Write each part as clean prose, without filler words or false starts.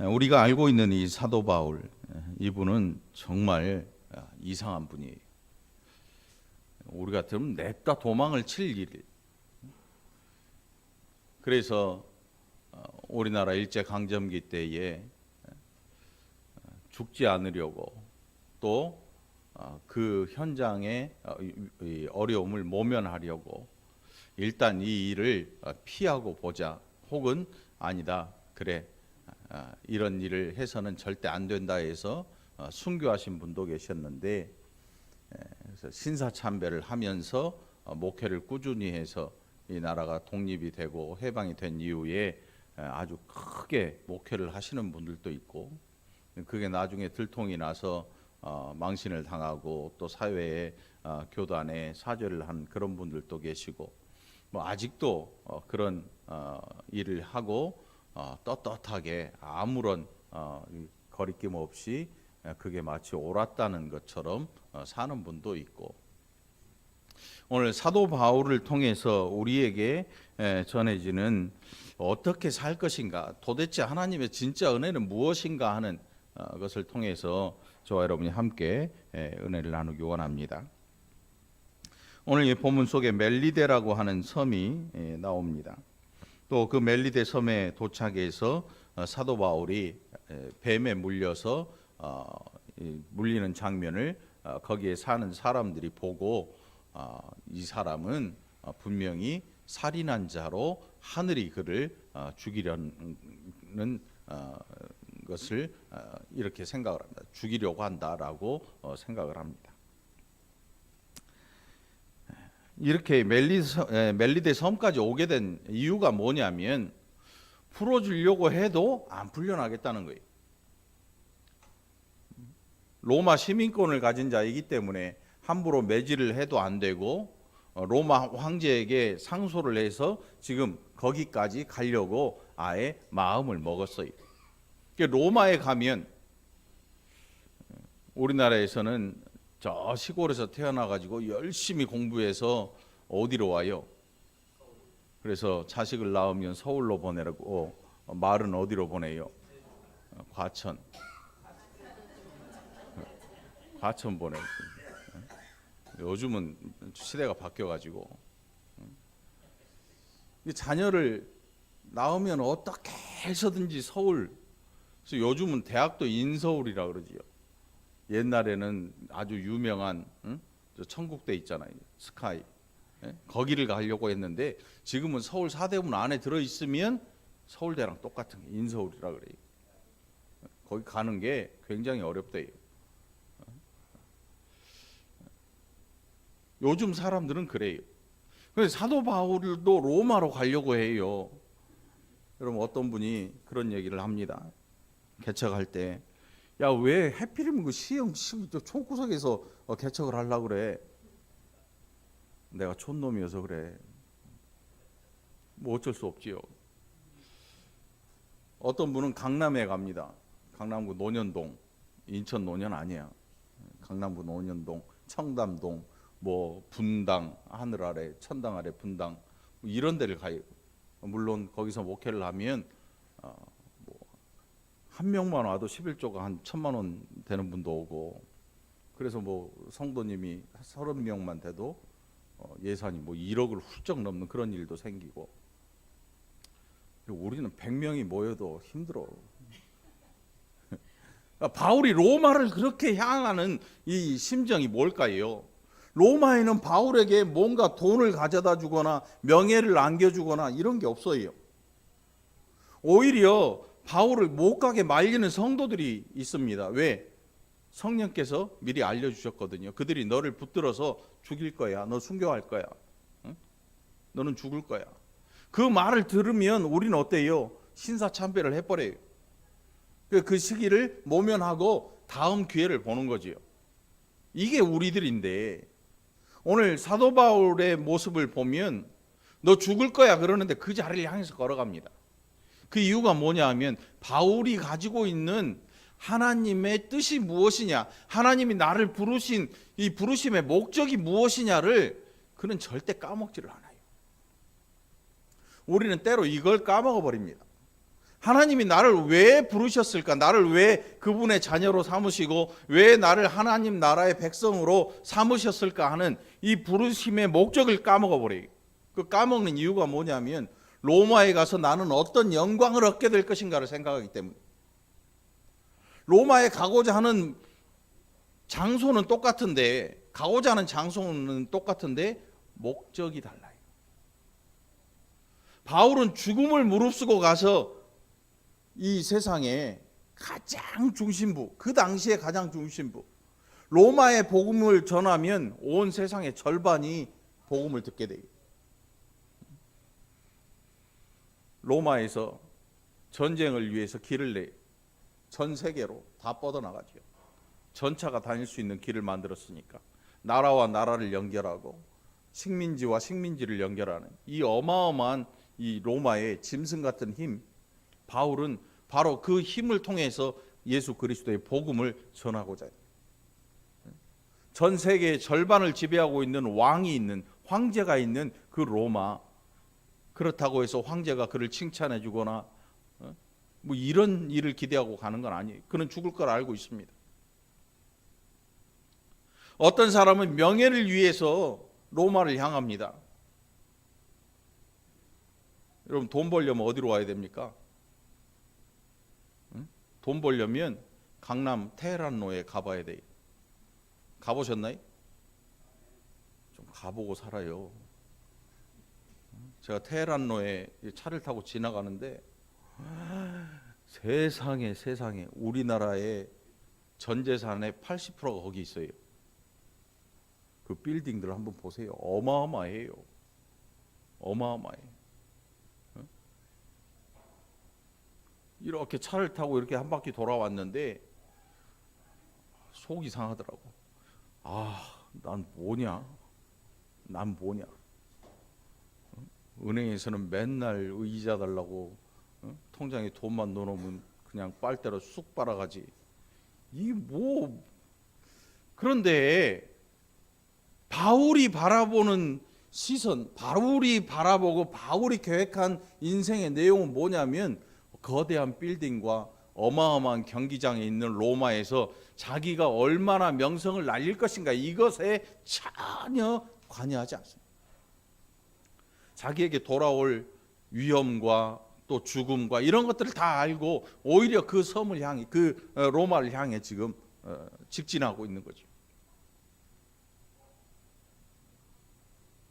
우리가 알고 있는 이 사도 바울, 이분은 정말 이상한 분이에요. 우리 같으면 냅다 도망을 칠 일. 그래서 우리나라 일제강점기 때에 죽지 않으려고 또 그 현장의 어려움을 모면하려고 일단 이 일을 피하고 보자, 혹은 아니다, 그래, 이런 일을 해서는 절대 안 된다 해서 순교하신 분도 계셨는데, 그래서 신사참배를 하면서 목회를 꾸준히 해서 이 나라가 독립이 되고 해방이 된 이후에 아주 크게 목회를 하시는 분들도 있고, 그게 나중에 들통이 나서 망신을 당하고 또 사회에 교단에 사죄를 한 그런 분들도 계시고, 뭐 아직도 그런 일을 하고 떳떳하게 아무런 거리낌 없이 그게 마치 옳았다는 것처럼 사는 분도 있고, 오늘 사도 바울을 통해서 우리에게 전해지는 어떻게 살 것인가, 도대체 하나님의 진짜 은혜는 무엇인가 하는 것을 통해서 저와 여러분이 함께 은혜를 나누기 원합니다. 오늘 이 본문 속에 멜리데라고 하는 섬이 나옵니다. 또 그 멜리데 섬에 도착해서 사도 바울이 뱀에 물려서 물리는 장면을 거기에 사는 사람들이 보고, 이 사람은 분명히 살인한 자로 하늘이 그를 죽이려는 것을 이렇게 생각을 합니다. 죽이려고 한다라고 생각을 합니다. 이렇게 멜리데 섬까지 오게 된 이유가 뭐냐면, 풀어주려고 해도 안 풀려나겠다는 거예요. 로마 시민권을 가진 자이기 때문에 함부로 매질을 해도 안 되고, 로마 황제에게 상소를 해서 지금 거기까지 가려고 아예 마음을 먹었어요. 로마에 가면, 우리나라에서는 저 시골에서 태어나가지고 열심히 공부해서 어디로 와요? 그래서 자식을 낳으면 서울로 보내라고, 말은 어디로 보내요? 과천. 과천 보내고. 요즘은 시대가 바뀌어가지고 자녀를 낳으면 어떻게 해서든지 서울. 그래서 요즘은 대학도 인서울이라 그러지요. 옛날에는 아주 유명한 저 천국대 있잖아요, 스카이. 거기를 가려고 했는데 지금은 서울 사대문 안에 들어 있으면 서울대랑 똑같은 게 인서울이라 그래요. 거기 가는 게 굉장히 어렵대요. 요즘 사람들은 그래요. 그래서 사도 바울도 로마로 가려고 해요. 여러분, 어떤 분이 그런 얘기를 합니다. 개척할 때, 야, 왜 해필이면 그 시흥 총구석에서 개척을 하려고 그래? 내가 촌놈이어서 그래. 뭐 어쩔 수 없지요. 어떤 분은 강남에 갑니다. 강남구 논현동, 인천 논현 아니야. 강남구 논현동, 청담동, 뭐 분당, 하늘 아래, 천당 아래 분당, 뭐 이런 데를 가요. 물론 거기서 목회를 하면 한 명만 와도 11조가 한 1,000만 원 되는 분도 오고, 그래서 뭐 성도님이 30명만 돼도 예산이 뭐 1억을 훌쩍 넘는 그런 일도 생기고, 우리는 100명이 모여도 힘들어. 바울이 로마를 그렇게 향하는 이 심정이 뭘까요? 로마에는 바울에게 뭔가 돈을 가져다 주거나 명예를 안겨주거나 이런 게 없어요. 오히려 바울을 못 가게 말리는 성도들이 있습니다. 왜? 성령께서 미리 알려주셨거든요. 그들이 너를 붙들어서 죽일 거야. 너 순교할 거야. 응? 너는 죽을 거야. 그 말을 들으면 우리는 어때요? 신사참배를 해버려요. 그 시기를 모면하고 다음 기회를 보는 거지요. 이게 우리들인데, 오늘 사도 바울의 모습을 보면 너 죽을 거야 그러는데 그 자리를 향해서 걸어갑니다. 그 이유가 뭐냐 하면, 바울이 가지고 있는 하나님의 뜻이 무엇이냐, 하나님이 나를 부르신 이 부르심의 목적이 무엇이냐를 그는 절대 까먹지를 않아요. 우리는 때로 이걸 까먹어 버립니다. 하나님이 나를 왜 부르셨을까? 나를 왜 그분의 자녀로 삼으시고 왜 나를 하나님 나라의 백성으로 삼으셨을까 하는 이 부르심의 목적을 까먹어 버려요. 그 까먹는 이유가 뭐냐면 로마에 가서 나는 어떤 영광을 얻게 될 것인가를 생각하기 때문에. 로마에 가고자 하는 장소는 똑같은데, 가고자 하는 장소는 똑같은데 목적이 달라요. 바울은 죽음을 무릅쓰고 가서 이 세상에 가장 중심부, 그 당시에 가장 중심부, 로마의 복음을 전하면 온 세상의 절반이 복음을 듣게 돼요. 로마에서 전쟁을 위해서 길을 내요. 전 세계로 다 뻗어나가죠. 전차가 다닐 수 있는 길을 만들었으니까 나라와 나라를 연결하고 식민지와 식민지를 연결하는 이 어마어마한 이 로마의 짐승 같은 힘, 바울은 바로 그 힘을 통해서 예수 그리스도의 복음을 전하고자 해요. 전 세계의 절반을 지배하고 있는 왕이 있는, 황제가 있는 그 로마, 그렇다고 해서 황제가 그를 칭찬해 주거나 뭐 이런 일을 기대하고 가는 건 아니에요. 그는 죽을 걸 알고 있습니다. 어떤 사람은 명예를 위해서 로마를 향합니다. 여러분, 돈 벌려면 어디로 와야 됩니까? 돈 벌려면 강남 테헤란로에 가봐야 돼요. 가보셨나요? 좀 가보고 살아요. 제가 테헤란로에 차를 타고 지나가는데 세상에 우리나라의 전 재산의 80%가 거기 있어요. 그 빌딩들 한번 보세요. 어마어마해요. 어마어마해요. 이렇게 차를 타고 이렇게 한 바퀴 돌아왔는데 속이 상하더라고. 난 뭐냐? 은행에서는 맨날 이자 달라고 통장에 돈만 넣어놓으면 그냥 빨대로 쑥 빨아가지. 그런데 바울이 바라보는 시선, 바울이 바라보고 바울이 계획한 인생의 내용은 뭐냐면 거대한 빌딩과 어마어마한 경기장에 있는 로마에서 자기가 얼마나 명성을 날릴 것인가, 이것에 전혀 관여하지 않습니다. 자기에게 돌아올 위험과 또 죽음과 이런 것들을 다 알고 오히려 그 섬을 향해, 그 로마를 향해 지금 직진하고 있는 거죠.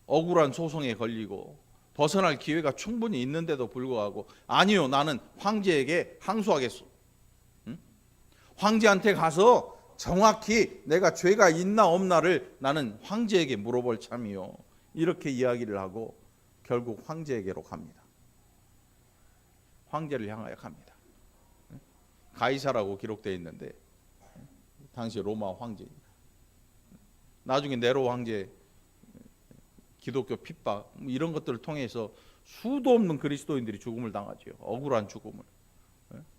억울한 소송에 걸리고 벗어날 기회가 충분히 있는데도 불구하고 아니요, 나는 황제에게 항소하겠소. 황제한테 가서 정확히 내가 죄가 있나 없나를 나는 황제에게 물어볼 참이요. 이렇게 이야기를 하고 결국 황제에게로 갑니다. 황제를 향하여 갑니다. 가이사라고 기록되어 있는데 당시 로마 황제입니다. 나중에 네로 황제 기독교 핍박 이런 것들을 통해서 수도 없는 그리스도인들이 죽음을 당하죠. 억울한 죽음을.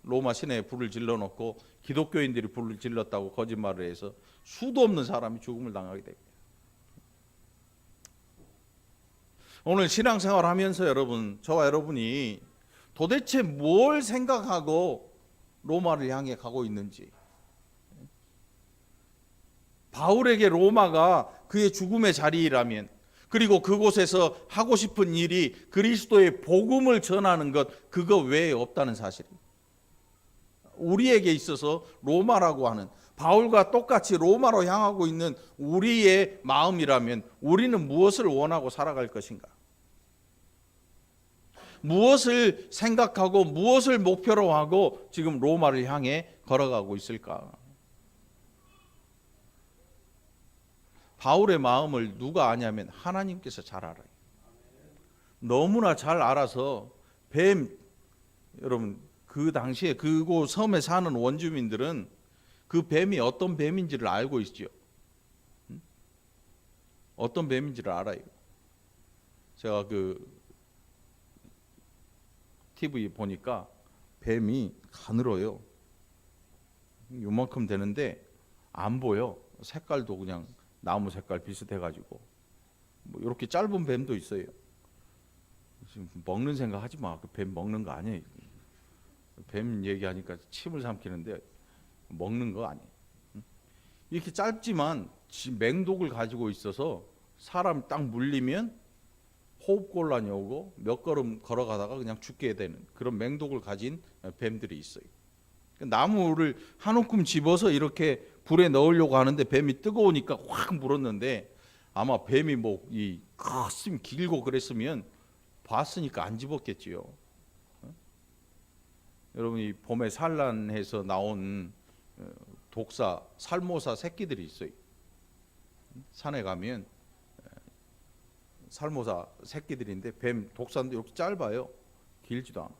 로마 시내에 불을 질러놓고 기독교인들이 불을 질렀다고 거짓말을 해서 수도 없는 사람이 죽음을 당하게 됩니다. 오늘 신앙생활 하면서 여러분, 저와 여러분이 도대체 뭘 생각하고 로마를 향해 가고 있는지, 바울에게 로마가 그의 죽음의 자리라면, 그리고 그곳에서 하고 싶은 일이 그리스도의 복음을 전하는 것, 그거 외에 없다는 사실입니다. 우리에게 있어서 로마라고 하는, 바울과 똑같이 로마로 향하고 있는 우리의 마음이라면 우리는 무엇을 원하고 살아갈 것인가? 무엇을 생각하고 무엇을 목표로 하고 지금 로마를 향해 걸어가고 있을까? 바울의 마음을 누가 아냐면 하나님께서 잘 알아요. 너무나 잘 알아서 여러분, 그 당시에 그곳 섬에 사는 원주민들은 그 뱀이 어떤 뱀인지를 알고 있죠. 어떤 뱀인지를 알아요. 제가 그 TV 보니까 뱀이 가늘어요. 요만큼 되는데 안 보여. 색깔도 그냥 나무 색깔 비슷해가지고 뭐 이렇게 짧은 뱀도 있어요. 지금 먹는 생각 하지 마. 그 뱀 먹는 거 아니에요. 뱀 얘기하니까 침을 삼키는데 먹는 거 아니에요. 이렇게 짧지만 맹독을 가지고 있어서 사람 딱 물리면 호흡곤란이 오고 몇 걸음 걸어가다가 그냥 죽게 되는 그런 맹독을 가진 뱀들이 있어요. 나무를 한 움큼 집어서 이렇게 불에 넣으려고 하는데 뱀이 뜨거우니까 확 물었는데 아마 뱀이 뭐 이 가슴 길고 그랬으면 봤으니까 안 집었겠지요. 여러분이 봄에 산란해서 나온 독사, 살모사 새끼들이 있어요. 산에 가면 살모사 새끼들인데 뱀 독사인데 이렇게 짧아요. 길지도 않아.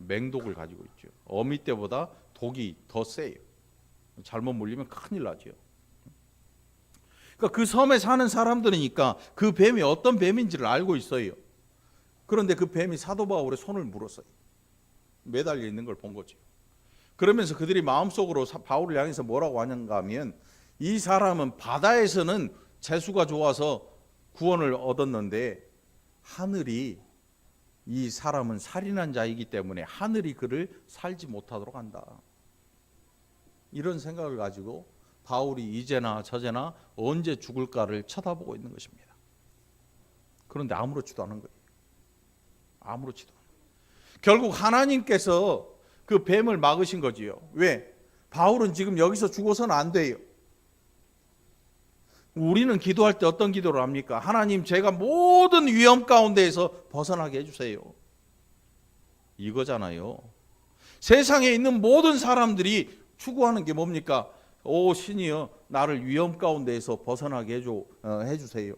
맹독을 가지고 있죠. 어미 때보다 독이 더 세요. 잘못 물리면 큰일 나죠. 그러니까 그 섬에 사는 사람들이니까 그 뱀이 어떤 뱀인지를 알고 있어요. 그런데 그 뱀이 사도 바울의 손을 물었어요. 매달려 있는 걸 본 거죠. 그러면서 그들이 마음속으로 바울을 향해서 뭐라고 하는가 하면 이 사람은 바다에서는 재수가 좋아서 구원을 얻었는데 하늘이 이 사람은 살인한 자이기 때문에 하늘이 그를 살지 못하도록 한다. 이런 생각을 가지고 바울이 이제나 저제나 언제 죽을까를 쳐다보고 있는 것입니다. 그런데 아무렇지도 않은 거예요. 아무렇지도 않아요. 결국 하나님께서 그 뱀을 막으신 거지요. 왜? 바울은 지금 여기서 죽어서는 안 돼요. 우리는 기도할 때 어떤 기도를 합니까? 하나님, 제가 모든 위험 가운데에서 벗어나게 해주세요. 이거잖아요. 세상에 있는 모든 사람들이 추구하는 게 뭡니까? 오 신이여, 나를 위험 가운데에서 벗어나게 해주세요.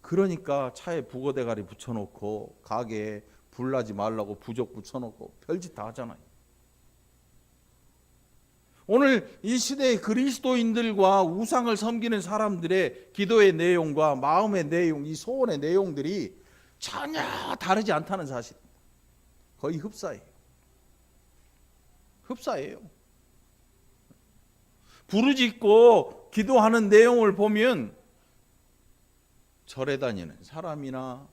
그러니까 차에 부거대가리 붙여놓고 가게에 불나지 말라고 부적 붙여놓고 별짓 다 하잖아요. 오늘 이 시대의 그리스도인들과 우상을 섬기는 사람들의 기도의 내용과 마음의 내용, 이 소원의 내용들이 전혀 다르지 않다는 사실입니다. 거의 흡사해요. 흡사해요. 부르짖고 기도하는 내용을 보면 절에 다니는 사람이나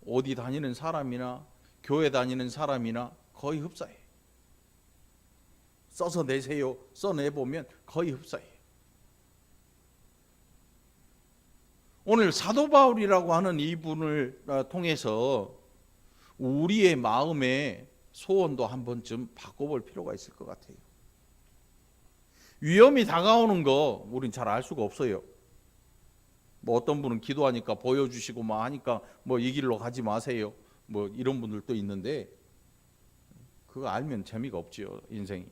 어디 다니는 사람이나 교회 다니는 사람이나 거의 흡사해요. 써서 내세요. 써내보면 거의 흡사해요. 오늘 사도 바울이라고 하는 이분을 통해서 우리의 마음의 소원도 한 번쯤 바꿔볼 필요가 있을 것 같아요. 위험이 다가오는 거 우린 잘 알 수가 없어요. 어떤 분은 기도하니까 보여주시고 하니까 이 길로 가지 마세요. 이런 분들도 있는데 그거 알면 재미가 없지요, 인생이.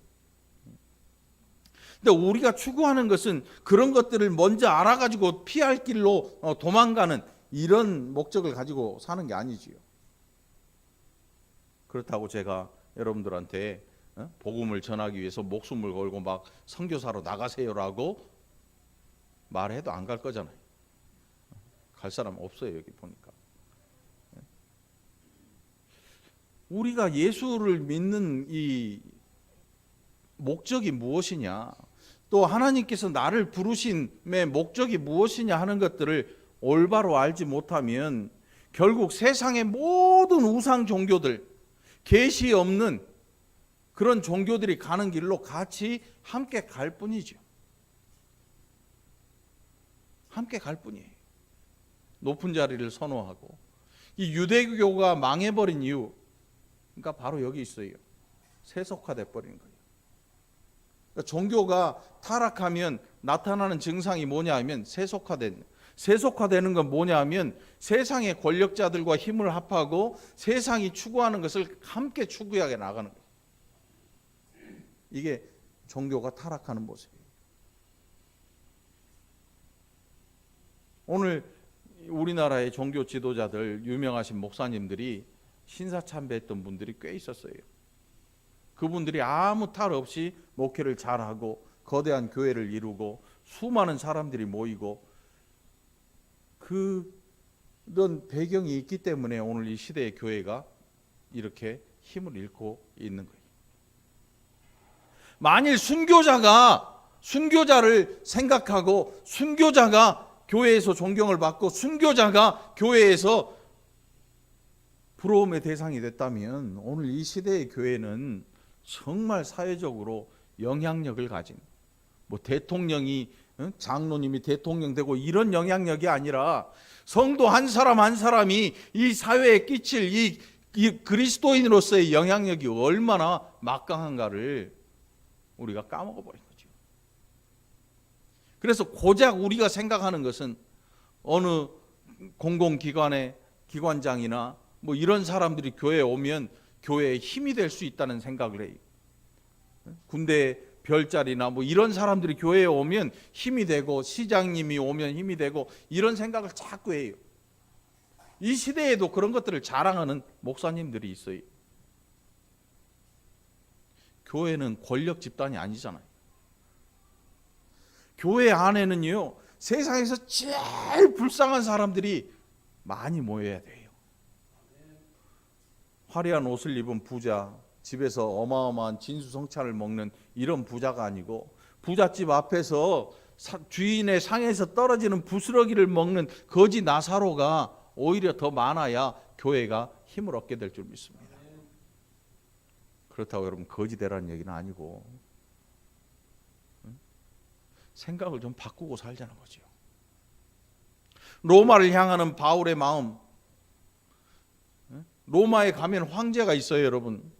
근데 우리가 추구하는 것은 그런 것들을 먼저 알아가지고 피할 길로 도망가는 이런 목적을 가지고 사는 게 아니지요. 그렇다고 제가 여러분들한테 복음을 전하기 위해서 목숨을 걸고 선교사로 나가세요라고 말해도 안 갈 거잖아요. 갈 사람 없어요, 여기 보니까. 우리가 예수를 믿는 이 목적이 무엇이냐, 또 하나님께서 나를 부르심의 목적이 무엇이냐 하는 것들을 올바로 알지 못하면 결국 세상의 모든 우상 종교들, 계시 없는 그런 종교들이 가는 길로 같이 함께 갈 뿐이죠. 함께 갈 뿐이에요. 높은 자리를 선호하고. 이 유대교가 망해버린 이유, 그러니까 바로 여기 있어요. 세속화돼 버린 거예요. 그러니까 종교가 타락하면 나타나는 증상이 뭐냐 하면 세속화되는 건 뭐냐 하면 세상의 권력자들과 힘을 합하고 세상이 추구하는 것을 함께 추구하게 나가는 거예요. 이게 종교가 타락하는 모습이에요. 오늘 우리나라의 종교 지도자들, 유명하신 목사님들이 신사참배했던 분들이 꽤 있었어요. 그분들이 아무 탈 없이 목회를 잘하고 거대한 교회를 이루고 수많은 사람들이 모이고 그런 배경이 있기 때문에 오늘 이 시대의 교회가 이렇게 힘을 잃고 있는 거예요. 만일 순교자를 생각하고 순교자가 교회에서 존경을 받고 순교자가 교회에서 부러움의 대상이 됐다면 오늘 이 시대의 교회는 정말 사회적으로 영향력을 가진, 뭐 대통령이 장로님이 대통령 되고 이런 영향력이 아니라 성도 한 사람 한 사람이 이 사회에 끼칠 이 그리스도인으로서의 영향력이 얼마나 막강한가를 우리가 까먹어버린 거죠. 그래서 고작 우리가 생각하는 것은 어느 공공기관의 기관장이나 뭐 이런 사람들이 교회에 오면 교회에 힘이 될 수 있다는 생각을 해요. 군대 별자리나 뭐 이런 사람들이 교회에 오면 힘이 되고 시장님이 오면 힘이 되고 이런 생각을 자꾸 해요. 이 시대에도 그런 것들을 자랑하는 목사님들이 있어요. 교회는 권력 집단이 아니잖아요. 교회 안에는요, 세상에서 제일 불쌍한 사람들이 많이 모여야 돼요. 화려한 옷을 입은 부자, 집에서 어마어마한 진수성찬을 먹는 이런 부자가 아니고 부잣집 앞에서 주인의 상에서 떨어지는 부스러기를 먹는 거지 나사로가 오히려 더 많아야 교회가 힘을 얻게 될 줄 믿습니다. 그렇다고 여러분 거지 되라는 얘기는 아니고 생각을 좀 바꾸고 살자는 거죠. 로마를 향하는 바울의 마음, 로마에 가면 황제가 있어요, 여러분.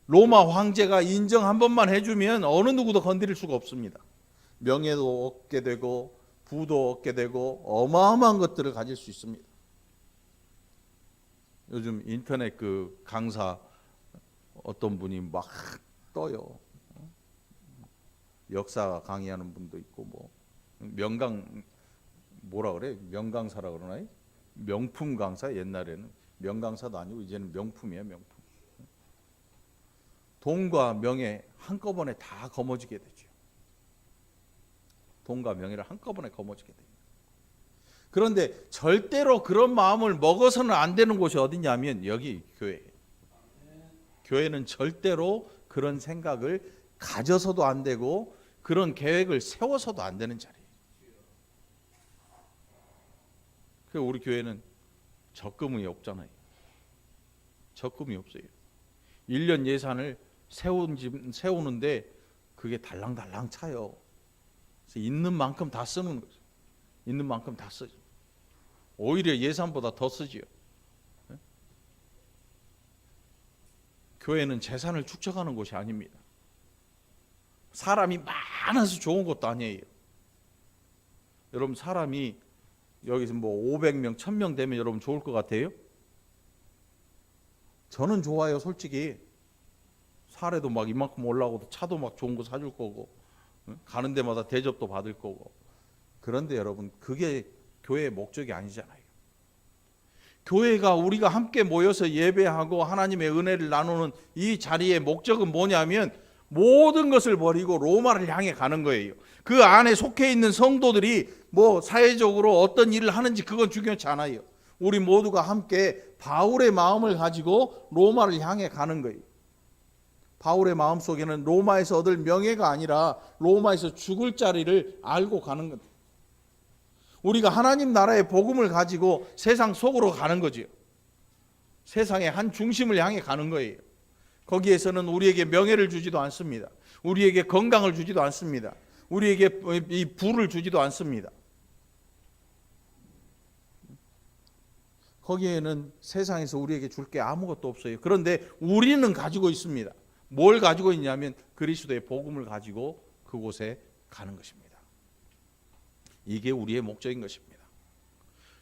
로마 황제가 인정 한 번만 해주면 어느 누구도 건드릴 수가 없습니다. 명예도 얻게 되고 부도 얻게 되고 어마어마한 것들을 가질 수 있습니다. 요즘 인터넷 그 강사 어떤 분이 막 떠요. 역사 강의하는 분도 있고 뭐 명강 뭐라 그래? 명강사라 그러나요? 명품 강사. 옛날에는 명강사도 아니고 이제는 명품이에요, 명품. 돈과 명예 한꺼번에 다 거머쥐게 되죠. 돈과 명예를 한꺼번에 거머쥐게 돼요. 그런데 절대로 그런 마음을 먹어서는 안 되는 곳이 어디냐면 여기 교회예요. 교회는 절대로 그런 생각을 가져서도 안 되고 그런 계획을 세워서도 안 되는 자리예요. 그래서 우리 교회는 적금이 없잖아요. 적금이 없어요. 1년 예산을 세우는데 그게 달랑달랑 차요. 그래서 있는 만큼 다 쓰는 거죠. 있는 만큼 다 쓰죠. 오히려 예산보다 더 쓰지요. 교회는 재산을 축적하는 곳이 아닙니다. 사람이 많아서 좋은 것도 아니에요. 여러분 사람이 여기서 뭐 500명, 1000명 되면 여러분 좋을 것 같아요? 저는 좋아요, 솔직히. 사례도 막 이만큼 올라오고 차도 막 좋은 거 사줄 거고 가는 데마다 대접도 받을 거고. 그런데 여러분 그게 교회의 목적이 아니잖아요. 교회가 우리가 함께 모여서 예배하고 하나님의 은혜를 나누는 이 자리의 목적은 뭐냐면 모든 것을 버리고 로마를 향해 가는 거예요. 그 안에 속해 있는 성도들이 뭐 사회적으로 어떤 일을 하는지 그건 중요치 않아요. 우리 모두가 함께 바울의 마음을 가지고 로마를 향해 가는 거예요. 바울의 마음속에는 로마에서 얻을 명예가 아니라 로마에서 죽을 자리를 알고 가는 겁니다. 우리가 하나님 나라의 복음을 가지고 세상 속으로 가는 거죠. 세상의 한 중심을 향해 가는 거예요. 거기에서는 우리에게 명예를 주지도 않습니다. 우리에게 건강을 주지도 않습니다. 우리에게 이 부를 주지도 않습니다. 거기에는 세상에서 우리에게 줄 게 아무것도 없어요. 그런데 우리는 가지고 있습니다. 뭘 가지고 있냐면 그리스도의 복음을 가지고 그곳에 가는 것입니다. 이게 우리의 목적인 것입니다.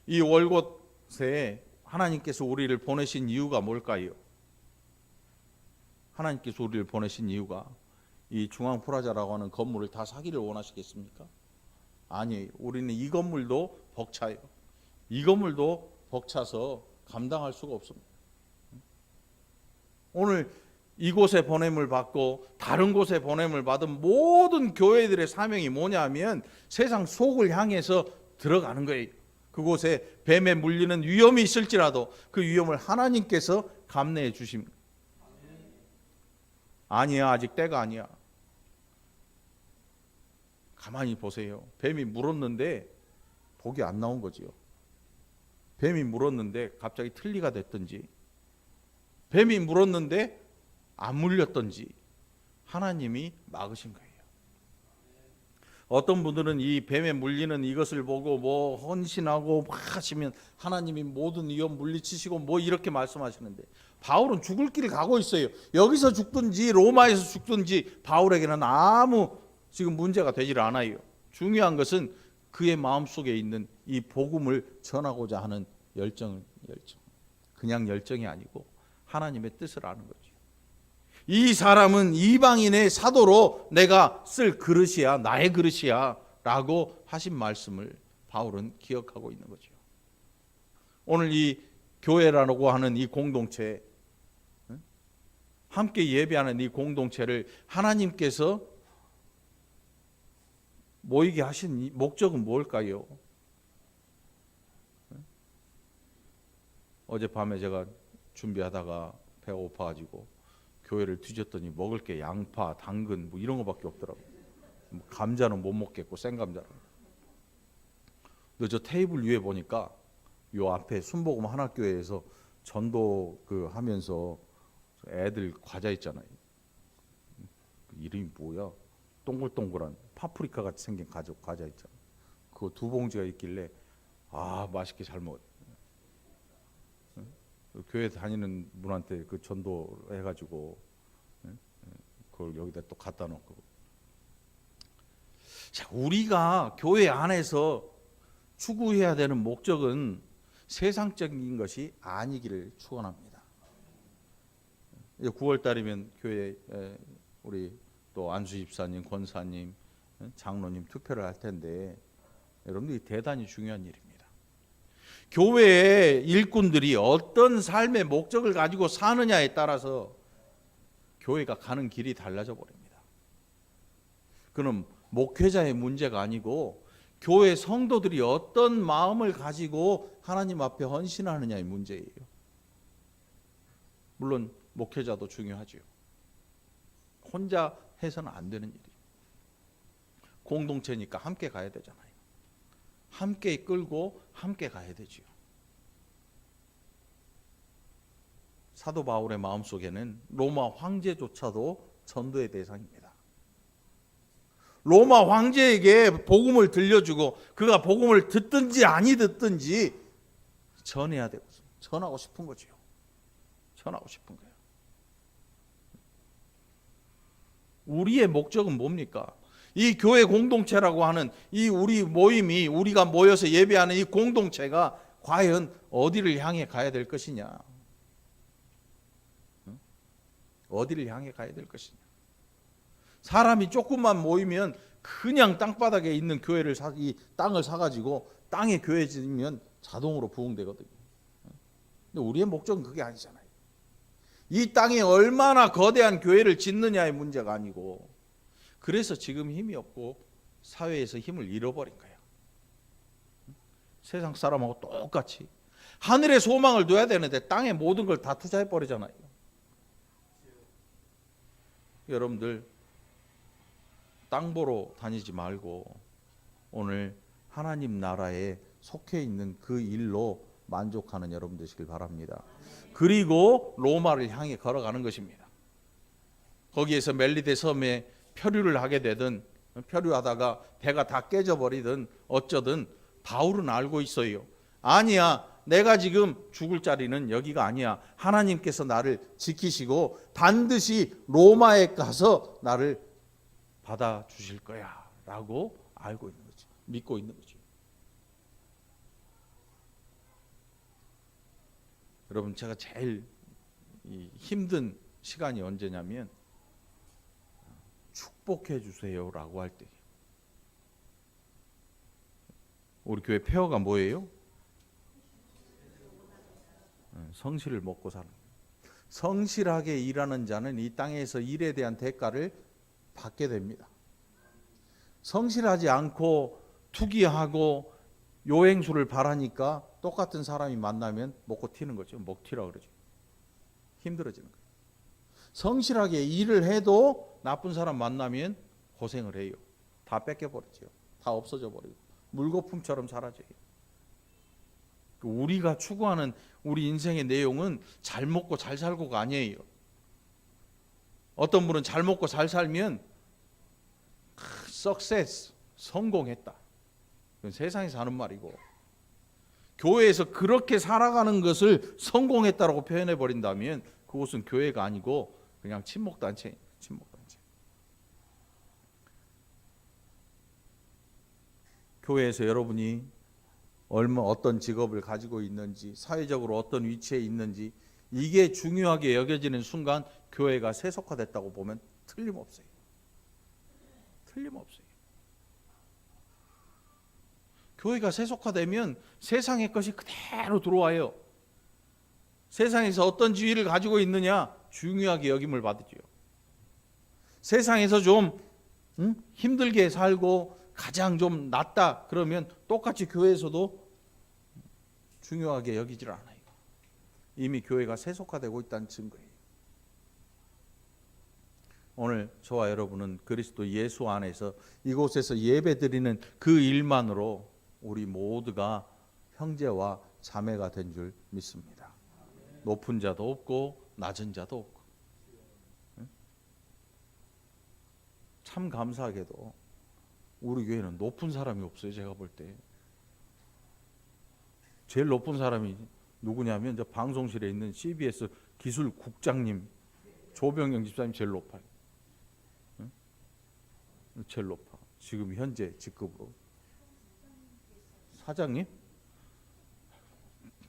이 월곶에 하나님께서 우리를 보내신 이유가 뭘까요? 하나님께서 우리를 보내신 이유가 이 중앙프라자라고 하는 건물을 다 사기를 원하시겠습니까? 아니에요. 우리는 이 건물도 벅차요. 이 건물도 벅차서 감당할 수가 없습니다. 오늘 이곳에 보냄을 받고 다른 곳에 보냄을 받은 모든 교회들의 사명이 뭐냐면 세상 속을 향해서 들어가는 거예요. 그곳에 뱀에 물리는 위험이 있을지라도 그 위험을 하나님께서 감내해 주십니다. 아니야, 아직 때가 아니야. 가만히 보세요. 뱀이 물었는데 복이 안 나온 거지요. 뱀이 물었는데 갑자기 틀니가 됐든지, 뱀이 물었는데 안 물렸든지 하나님이 막으신 거예요. 어떤 분들은 이 뱀에 물리는 이것을 보고 뭐 헌신하고 막 하시면 하나님이 모든 위험 물리치시고 뭐 이렇게 말씀하시는데, 바울은 죽을 길을 가고 있어요. 여기서 죽든지 로마에서 죽든지 바울에게는 아무 지금 문제가 되질 않아요. 중요한 것은 그의 마음속에 있는 이 복음을 전하고자 하는 열정. 그냥 열정이 아니고 하나님의 뜻을 아는 거죠. 이 사람은 이방인의 사도로 내가 쓸 그릇이야, 나의 그릇이야 라고 하신 말씀을 바울은 기억하고 있는 거죠. 오늘 이 교회라고 하는 이 공동체, 함께 예배하는 이 공동체를 하나님께서 모이게 하신 이 목적은 뭘까요? 어젯밤에 제가 준비하다가 배가 고파가지고 교회를 뒤졌더니 먹을 게 양파, 당근 뭐 이런 거밖에 없더라고요. 감자는 못 먹겠고 생감자는. 근데 저 테이블 위에 보니까 요 앞에 순복음 하나교회에서 전도 하면서 애들 과자 있잖아요. 이름이 뭐야? 동글동글한 파프리카 같이 생긴 과자 있잖아요. 그거 2봉지가 있길래 맛있게 잘 먹어요. 교회 다니는 분한테 그 전도 해가지고 그걸 여기다 또 갖다 놓고. 자, 우리가 교회 안에서 추구해야 되는 목적은 세상적인 것이 아니기를 축원합니다. 9월 달이면 교회 우리 또 안수 집사님, 권사님, 장로님 투표를 할 텐데 여러분들이 대단히 중요한 일입니다. 교회의 일꾼들이 어떤 삶의 목적을 가지고 사느냐에 따라서 교회가 가는 길이 달라져 버립니다. 그는 목회자의 문제가 아니고 교회 성도들이 어떤 마음을 가지고 하나님 앞에 헌신하느냐의 문제예요. 물론 목회자도 중요하죠. 혼자 해서는 안 되는 일이에요. 공동체니까 함께 가야 되잖아요. 함께 끌고 함께 가야 되지요. 사도 바울의 마음속에는 로마 황제조차도 전도의 대상입니다. 로마 황제에게 복음을 들려주고 그가 복음을 듣든지 아니 듣든지 전해야 되고 전하고 싶은 거지요. 전하고 싶은 거예요. 우리의 목적은 뭡니까? 이 교회 공동체라고 하는 이 우리 모임이, 우리가 모여서 예배하는 이 공동체가 과연 어디를 향해 가야 될 것이냐? 어디를 향해 가야 될 것이냐? 사람이 조금만 모이면 그냥 땅바닥에 있는 교회를 이 땅을 사가지고 땅에 교회 지으면 자동으로 부흥되거든요. 근데 우리의 목적은 그게 아니잖아요. 이 땅에 얼마나 거대한 교회를 짓느냐의 문제가 아니고, 그래서 지금 힘이 없고 사회에서 힘을 잃어버린 거예요. 세상 사람하고 똑같이 하늘에 소망을 둬야 되는데 땅에 모든 걸 다 투자해 버리잖아요. 여러분들 땅 보러 다니지 말고 오늘 하나님 나라에 속해 있는 그 일로 만족하는 여러분 되시길 바랍니다. 그리고 로마를 향해 걸어가는 것입니다. 거기에서 멜리데 섬에 표류를 하게 되든 표류하다가 배가 다 깨져버리든 어쩌든 바울은 알고 있어요. 아니야, 내가 지금 죽을 자리는 여기가 아니야. 하나님께서 나를 지키시고 반드시 로마에 가서 나를 받아주실 거야 라고 알고 있는 거죠. 믿고 있는 거죠. 여러분, 제가 제일 힘든 시간이 언제냐면 축복해 주세요라고 할 때예요. 우리 교회 폐허가 뭐예요? 성실을 먹고 사는. 성실하게 일하는 자는 이 땅에서 일에 대한 대가를 받게 됩니다. 성실하지 않고 투기하고 요행수를 바라니까 똑같은 사람이 만나면 먹고 튀는 거죠. 먹튀라 그러죠. 힘들어지는 거예요. 성실하게 일을 해도 나쁜 사람 만나면 고생을 해요. 다 뺏겨버리죠. 다 없어져 버리고 물거품처럼 사라져요. 우리가 추구하는 우리 인생의 내용은 잘 먹고 잘 살고가 아니에요. 어떤 분은 잘 먹고 잘 살면 success, 성공했다. 그건 세상에서 하는 말이고, 교회에서 그렇게 살아가는 것을 성공했다라고 표현해 버린다면 그것은 교회가 아니고 그냥 친목단체. 교회에서 여러분이 어떤 직업을 가지고 있는지, 사회적으로 어떤 위치에 있는지, 이게 중요하게 여겨지는 순간 교회가 세속화됐다고 보면 틀림없어요. 교회가 세속화되면 세상의 것이 그대로 들어와요. 세상에서 어떤 지위를 가지고 있느냐 중요하게 여김을 받으지요. 세상에서 좀 힘들게 살고 가장 좀 낫다 그러면 똑같이 교회에서도 중요하게 여기질 않아요. 이미 교회가 세속화되고 있다는 증거예요. 오늘 저와 여러분은 그리스도 예수 안에서 이곳에서 예배드리는 그 일만으로 우리 모두가 형제와 자매가 된 줄 믿습니다. 높은 자도 없고 낮은 자도 없고. 참 감사하게도 우리 교회는 높은 사람이 없어요. 제가 볼 때 제일 높은 사람이 누구냐면 저 방송실에 있는 CBS 기술국장님 조병영 집사님 제일 높아요. 제일 높아. 지금 현재 직급으로. 사장님?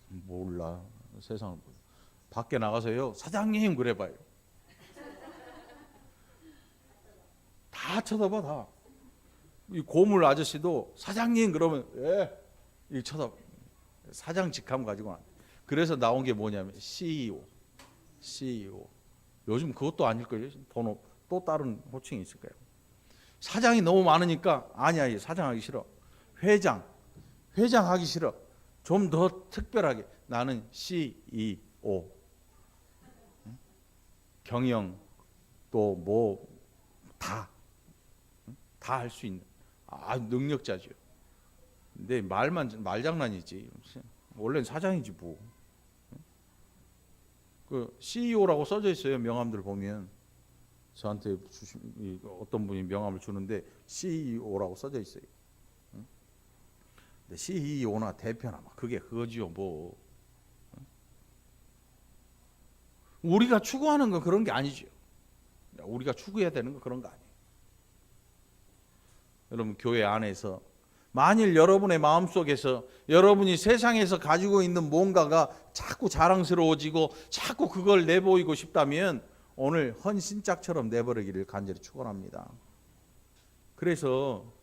몰라. 세상을 밖에 나가서요. 사장님 그래봐요. 다 쳐다봐 다. 이 고물 아저씨도 사장님 그러면 이 쳐다봐. 사장 직함 가지고 안. 그래서 나온 게 뭐냐면 CEO. 요즘 그것도 아닐걸요. 또 다른 호칭이 있을까요? 사장이 너무 많으니까 아니야 사장 하기 싫어. 회장 하기 싫어. 좀 더 특별하게 나는 CEO. 경영 또 뭐 다 할 수 있는 능력자죠. 근데 말장난이지. 원래는 사장이지 뭐. 그 CEO라고 써져 있어요. 명함들 보면 저한테 어떤 분이 명함을 주는데 CEO라고 써져 있어요. 근데 CEO나 대표나 그게 그거지요 뭐. 우리가 추구하는 건 그런 게 아니죠. 우리가 추구해야 되는 건 그런 거 아니에요. 여러분 교회 안에서 만일 여러분의 마음속에서 여러분이 세상에서 가지고 있는 뭔가가 자꾸 자랑스러워지고 자꾸 그걸 내보이고 싶다면 오늘 헌신짝처럼 내버리기를 간절히 축원합니다. 그래서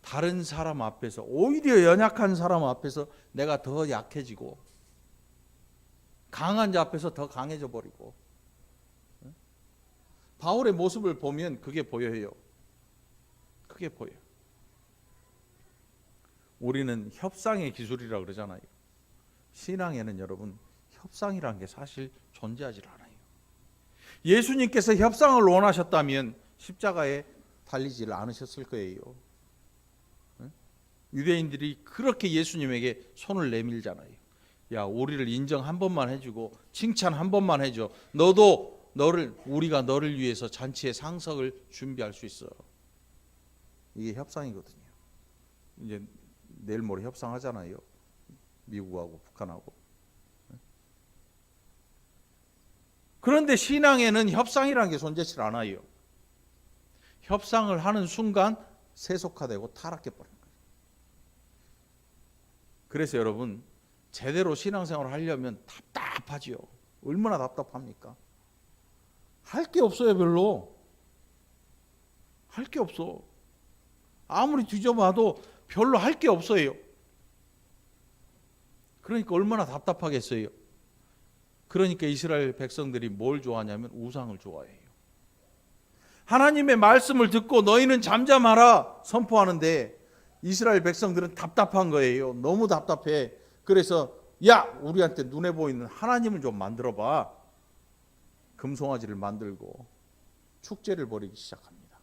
다른 사람 앞에서 오히려 연약한 사람 앞에서 내가 더 약해지고 강한 자 앞에서 더 강해져 버리고. 바울의 모습을 보면 그게 보여요. 그게 보여요. 우리는 협상의 기술이라고 그러잖아요. 신앙에는 여러분 협상이라는 게 사실 존재하지 않아요. 예수님께서 협상을 원하셨다면 십자가에 달리지를 않으셨을 거예요. 유대인들이 그렇게 예수님에게 손을 내밀잖아요. 야, 우리를 인정 한 번만 해주고 칭찬 한 번만 해줘. 우리가 너를 위해서 잔치의 상석을 준비할 수 있어. 이게 협상이거든요. 이제 내일 모레 협상하잖아요. 미국하고 북한하고. 그런데 신앙에는 협상이라는 게 존재치 않아요. 협상을 하는 순간 세속화되고 타락해 버린 거예요. 그래서 여러분 제대로 신앙생활을 하려면 답답하지요. 얼마나 답답합니까? 할 게 없어요. 별로. 할 게 없어. 아무리 뒤져봐도 별로 할 게 없어요. 그러니까 얼마나 답답하겠어요. 그러니까 이스라엘 백성들이 뭘 좋아하냐면 우상을 좋아해요. 하나님의 말씀을 듣고 너희는 잠잠하라 선포하는데 이스라엘 백성들은 답답한 거예요. 너무 답답해. 그래서 야, 우리한테 눈에 보이는 하나님을 좀 만들어봐. 금송아지를 만들고 축제를 벌이기 시작합니다.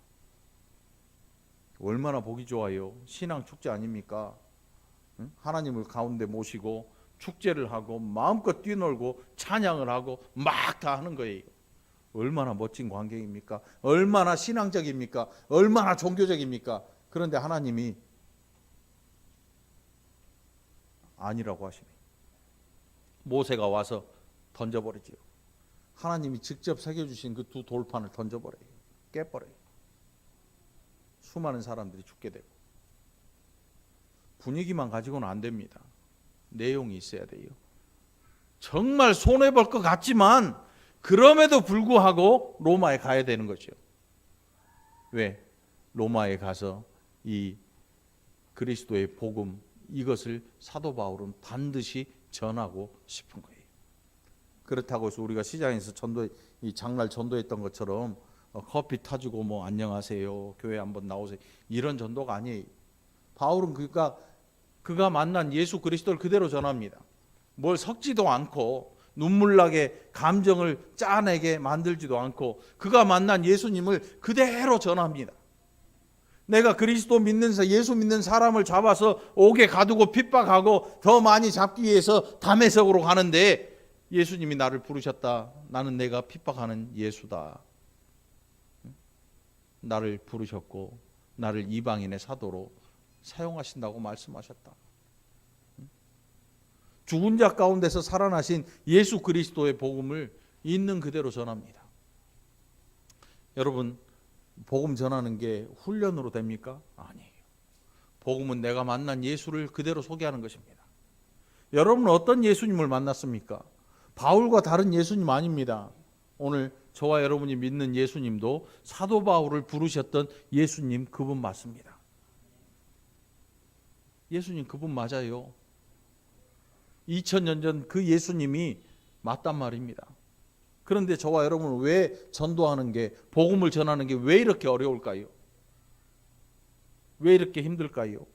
얼마나 보기 좋아요. 신앙 축제 아닙니까? 하나님을 가운데 모시고 축제를 하고 마음껏 뛰놀고 찬양을 하고 막 다 하는 거예요. 얼마나 멋진 광경입니까? 얼마나 신앙적입니까? 얼마나 종교적입니까? 그런데 하나님이 아니라고 하시니 모세가 와서 던져버리지요. 하나님이 직접 새겨주신 그 두 돌판을 던져버려요. 깨버려요. 수많은 사람들이 죽게 되고. 분위기만 가지고는 안 됩니다. 내용이 있어야 돼요. 정말 손해볼 것 같지만 그럼에도 불구하고 로마에 가야 되는 거죠. 왜? 로마에 가서 이 그리스도의 복음, 이것을 사도 바울은 반드시 전하고 싶은 거예요. 그렇다고 해서 우리가 시장에서 이 장날 전도했던 것처럼 커피 타주고 뭐 안녕하세요, 교회 한번 나오세요, 이런 전도가 아니에요. 바울은 그가 만난 예수 그리스도를 그대로 전합니다. 뭘 섞지도 않고 눈물나게 감정을 짜내게 만들지도 않고 그가 만난 예수님을 그대로 전합니다. 내가 그리스도 믿는 예수 믿는 사람을 잡아서 옥에 가두고 핍박하고 더 많이 잡기 위해서 담에색으로 가는데 예수님이 나를 부르셨다. 나는 내가 핍박하는 예수다. 나를 부르셨고 나를 이방인의 사도로 사용하신다고 말씀하셨다. 죽은 자 가운데서 살아나신 예수 그리스도의 복음을 있는 그대로 전합니다. 여러분, 복음 전하는 게 훈련으로 됩니까? 아니에요. 복음은 내가 만난 예수를 그대로 소개하는 것입니다. 여러분은 어떤 예수님을 만났습니까? 바울과 다른 예수님 아닙니다. 오늘 저와 여러분이 믿는 예수님도 사도 바울을 부르셨던 예수님, 그분 맞습니다. 예수님 그분 맞아요. 2000년 전 그 예수님이 맞단 말입니다. 그런데 저와 여러분은 왜 전도하는 게, 복음을 전하는 게 왜 이렇게 어려울까요? 왜 이렇게 힘들까요?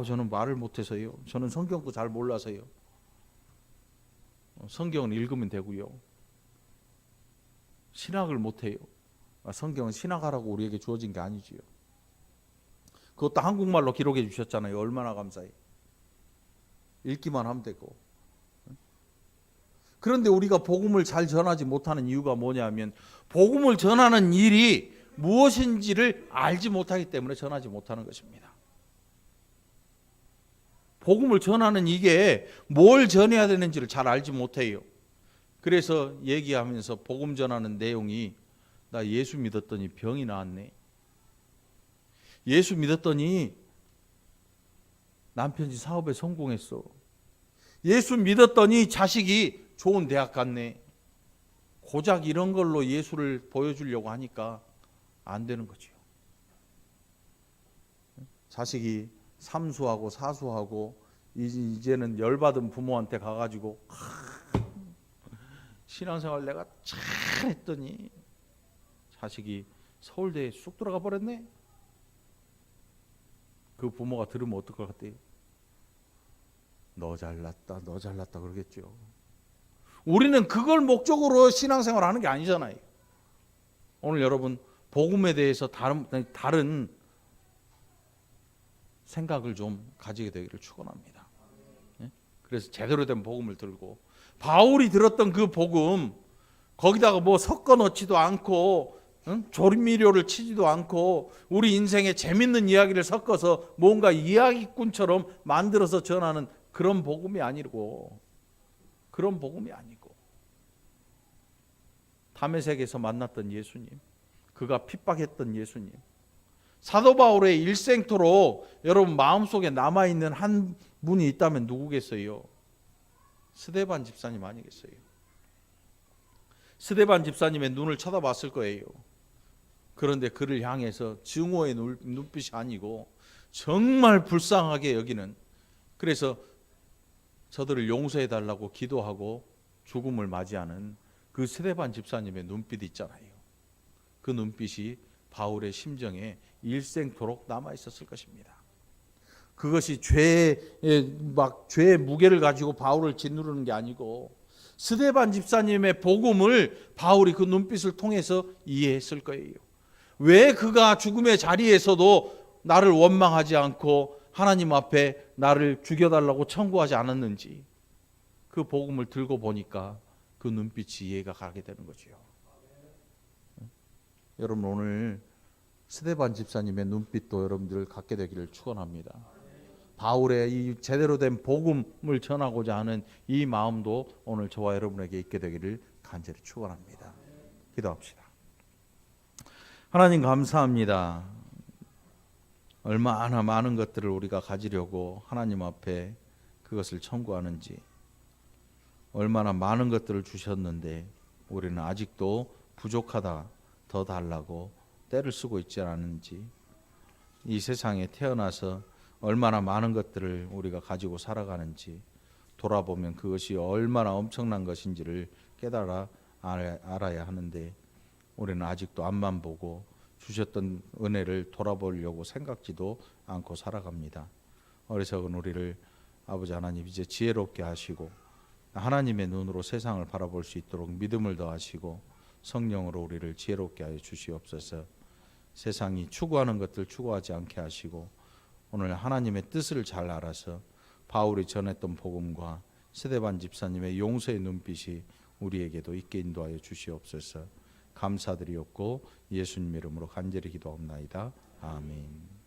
저는 말을 못해서요. 저는 성경도 잘 몰라서요. 성경은 읽으면 되고요. 신학을 못해요. 성경은 신학하라고 우리에게 주어진 게 아니지요. 그것도 한국말로 기록해 주셨잖아요. 얼마나 감사해요. 읽기만 하면 되고. 그런데 우리가 복음을 잘 전하지 못하는 이유가 뭐냐면 복음을 전하는 일이 무엇인지를 알지 못하기 때문에 전하지 못하는 것입니다. 복음을 전하는 이게 뭘 전해야 되는지를 잘 알지 못해요. 그래서 얘기하면서 복음 전하는 내용이 나 예수 믿었더니 병이 나았네. 예수 믿었더니 남편이 사업에 성공했어. 예수 믿었더니 자식이 좋은 대학 갔네. 고작 이런 걸로 예수를 보여주려고 하니까 안 되는 거죠. 자식이 삼수하고 사수하고 이제는 열받은 부모한테 가가지고 신앙생활 내가 잘했더니 자식이 서울대에 쑥 들어가 버렸네. 그 부모가 들으면 어떨 것 같아요? 너 잘났다, 너 잘났다 그러겠죠. 우리는 그걸 목적으로 신앙생활 하는 게 아니잖아요. 오늘 여러분 복음에 대해서 다른 생각을 좀 가지게 되기를 축원합니다. 그래서 제대로 된 복음을 들고 바울이 들었던 그 복음, 거기다가 뭐 섞어 넣지도 않고 조미료를 치지도 않고 우리 인생에 재밌는 이야기를 섞어서 뭔가 이야기꾼처럼 만들어서 전하는 그런 복음이 아니고, 다메섹에서 만났던 예수님, 그가 핍박했던 예수님, 사도 바울의 일생토록 여러분 마음속에 남아있는 한 분이 있다면 누구겠어요? 스데반 집사님 아니겠어요? 스데반 집사님의 눈을 쳐다봤을 거예요. 그런데 그를 향해서 증오의 눈빛이 아니고 정말 불쌍하게 여기는, 그래서 저들을 용서해 달라고 기도하고 죽음을 맞이하는 그 스데반 집사님의 눈빛 있잖아요. 그 눈빛이 바울의 심정에 일생토록 남아 있었을 것입니다. 그것이 죄의 무게를 가지고 바울을 짓누르는 게 아니고 스데반 집사님의 복음을 바울이 그 눈빛을 통해서 이해했을 거예요. 왜 그가 죽음의 자리에서도 나를 원망하지 않고 하나님 앞에 나를 죽여달라고 청구하지 않았는지 그 복음을 들고 보니까 그 눈빛이 이해가 가게 되는 거지요. 여러분 오늘 스데반 집사님의 눈빛도 여러분들 갖게 되기를 축원합니다. 바울의 이 제대로 된 복음을 전하고자 하는 이 마음도 오늘 저와 여러분에게 있게 되기를 간절히 축원합니다. 기도합시다. 하나님 감사합니다. 얼마나 많은 것들을 우리가 가지려고 하나님 앞에 그것을 청구하는지, 얼마나 많은 것들을 주셨는데 우리는 아직도 부족하다, 더 달라고 때를 쓰고 있지 않은지, 이 세상에 태어나서 얼마나 많은 것들을 우리가 가지고 살아가는지 돌아보면 그것이 얼마나 엄청난 것인지를 깨달아 알아야 하는데 우리는 아직도 앞만 보고 주셨던 은혜를 돌아보려고 생각지도 않고 살아갑니다. 어리석은 우리를 아버지 하나님 이제 지혜롭게 하시고 하나님의 눈으로 세상을 바라볼 수 있도록 믿음을 더하시고 성령으로 우리를 지혜롭게 하여 주시옵소서. 세상이 추구하는 것들 추구하지 않게 하시고 오늘 하나님의 뜻을 잘 알아서 바울이 전했던 복음과 스데반 집사님의 용서의 눈빛이 우리에게도 있게 인도하여 주시옵소서. 감사드리옵고 예수님 이름으로 간절히 기도합나이다. 아멘.